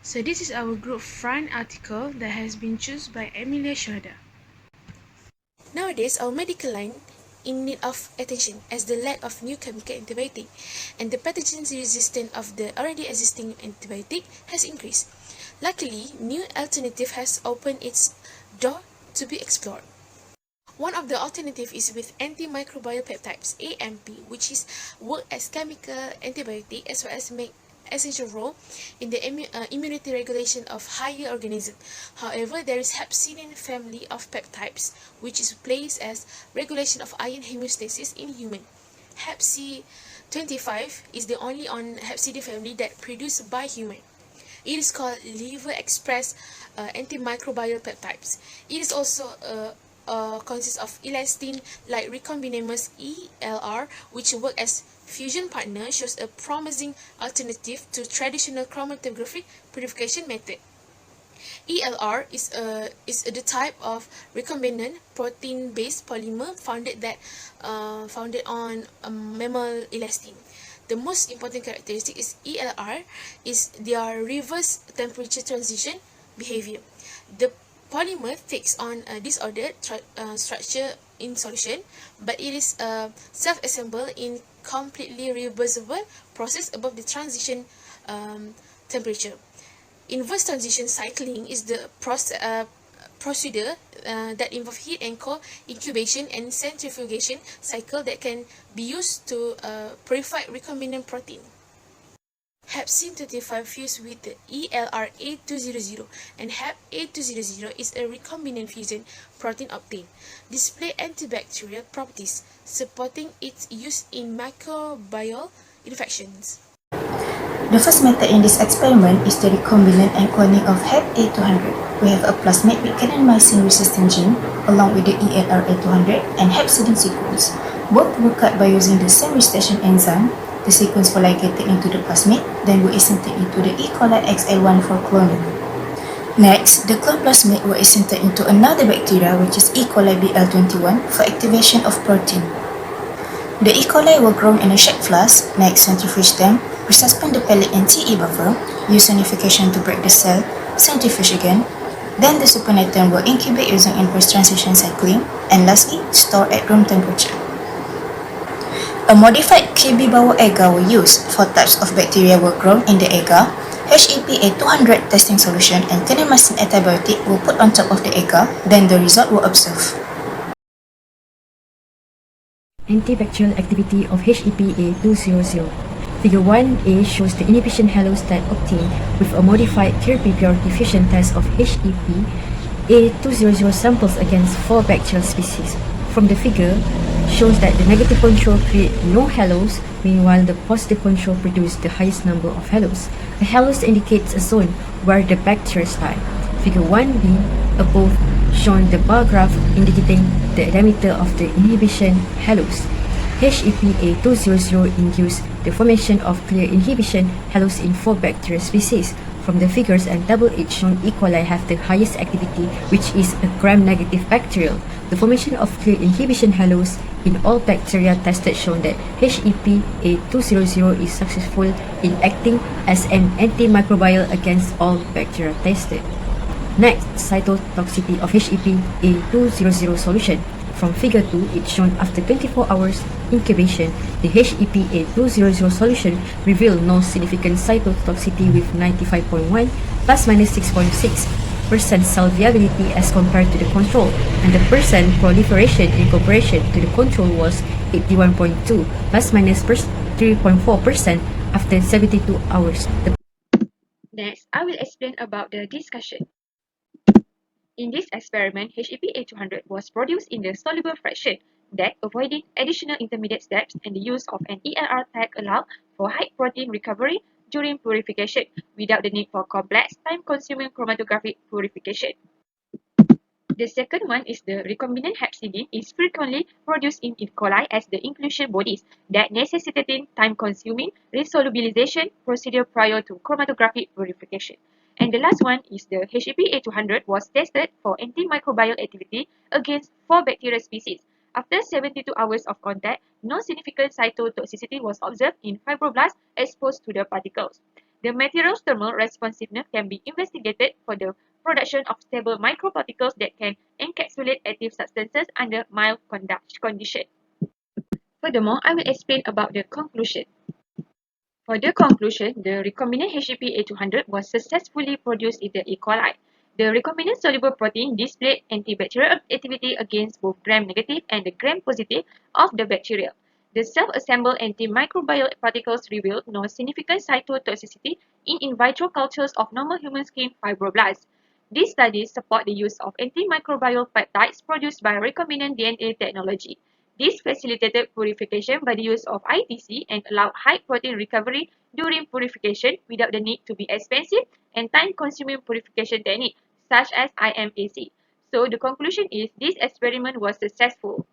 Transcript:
So this is our group front article that has been chosen by Emilia Schroeder. Nowadays, our medical line in need of attention as the lack of new chemical antibiotic and the pathogen resistance of the already existing antibiotic has increased. Luckily, new alternative has opened its door to be explored. One of the alternatives is with antimicrobial peptides (AMP), which is work as chemical antibiotic as well as make essential role in the immunity regulation of higher organisms. However, there is hepcidin family of peptides, which is placed as regulation of iron homeostasis in human. Hepc 25 is the only on hepcidin family that produced by human. It is called liver express antimicrobial peptides. It is also consists of elastin like recombinamers ELR, which work as fusion partner, shows a promising alternative to traditional chromatographic purification method. ELR is the type of recombinant protein-based polymer founded on mammal elastin. The most important characteristic is ELR is their reverse temperature transition behavior. The polymer takes on a disordered structure in solution, but it is self-assembled in completely reversible process above the transition temperature. Inverse transition cycling is the procedure that involves heat and cold incubation and centrifugation cycle that can be used to purify recombinant protein. Hepcidin 25 fused with the ELR-A200 and HEP-A200 is a recombinant fusion protein obtained. Display antibacterial properties, supporting its use in microbial infections. The first method in this experiment is the recombinant and cloning of HEP-A200. We have a plasmid with kanamycin-resistant gene along with the ELR-A200 and hepcidin sequence. Both were cut by using the same restriction enzyme. The sequence were ligated into the plasmid, then were inserted into the E. coli XL1 for cloning. Next, the clone plasmid were inserted into another bacteria, which is E. coli BL21, for activation of protein. The E. coli were grown in a shake flask. Next, centrifuge them, resuspend the pellet in TE buffer, use sonification to break the cell, centrifuge again. Then the supernatant will incubate using inverse transition cycling, and lastly, store at room temperature. A modified KB bowel agar were used. 4 types of bacteria were grown in the agar. HEPA200 testing solution and kanamycin antibiotic were put on top of the agar, then the result were observed. Antibacterial activity of HEPA200. Figure 1a shows the inhibition halostat obtained with a modified KRP purity fusion test of HEPA200 samples against 4 bacterial species. From the figure, shows that the negative control create no halos, meanwhile the positive control produce the highest number of halos. A halos indicates a zone where the bacteria die. Figure 1b above shown the bar graph indicating the diameter of the inhibition halos. HEPA200 induced the formation of clear inhibition halos in 4 bacterial species. From the figures and double H shown, E. coli have the highest activity, which is a gram-negative bacterial. The formation of clear inhibition halos in all bacteria tested shown that HEPA200 is successful in acting as an antimicrobial against all bacteria tested. Next, cytotoxicity of HEPA200 solution. From figure 2, it's shown after 24 hours incubation, the HEPA200 solution revealed no significant cytotoxicity with 95.1 plus minus 6.6% cell viability as compared to the control, and the percent proliferation in comparison to the control was 81.2 plus minus 3.4% after 72 hours. Next, I will explain about the discussion. In this experiment, HEPA200 was produced in the soluble fraction that avoided additional intermediate steps, and the use of an ELR tag allowed for high protein recovery during purification without the need for complex, time-consuming chromatographic purification. The second one is the recombinant hepcidin is frequently produced in E. coli as the inclusion bodies that necessitating time-consuming resolubilization procedure prior to chromatographic purification. And the last one is the HEPA200 was tested for antimicrobial activity against 4 bacterial species. After 72 hours of contact, no significant cytotoxicity was observed in fibroblasts exposed to the particles. The material's thermal responsiveness can be investigated for the production of stable microparticles that can encapsulate active substances under mild conditions. Furthermore, I will explain about the conclusion. For the conclusion, the recombinant HEP-A200 was successfully produced in the E. coli. The recombinant soluble protein displayed antibacterial activity against both gram-negative and the gram-positive of the bacteria. The self-assembled antimicrobial particles revealed no significant cytotoxicity in vitro cultures of normal human skin fibroblasts. These studies support the use of antimicrobial peptides produced by recombinant DNA technology. This facilitated purification by the use of ITC and allowed high protein recovery during purification without the need to be expensive and time-consuming purification technique such as IMAC. So the conclusion is this experiment was successful.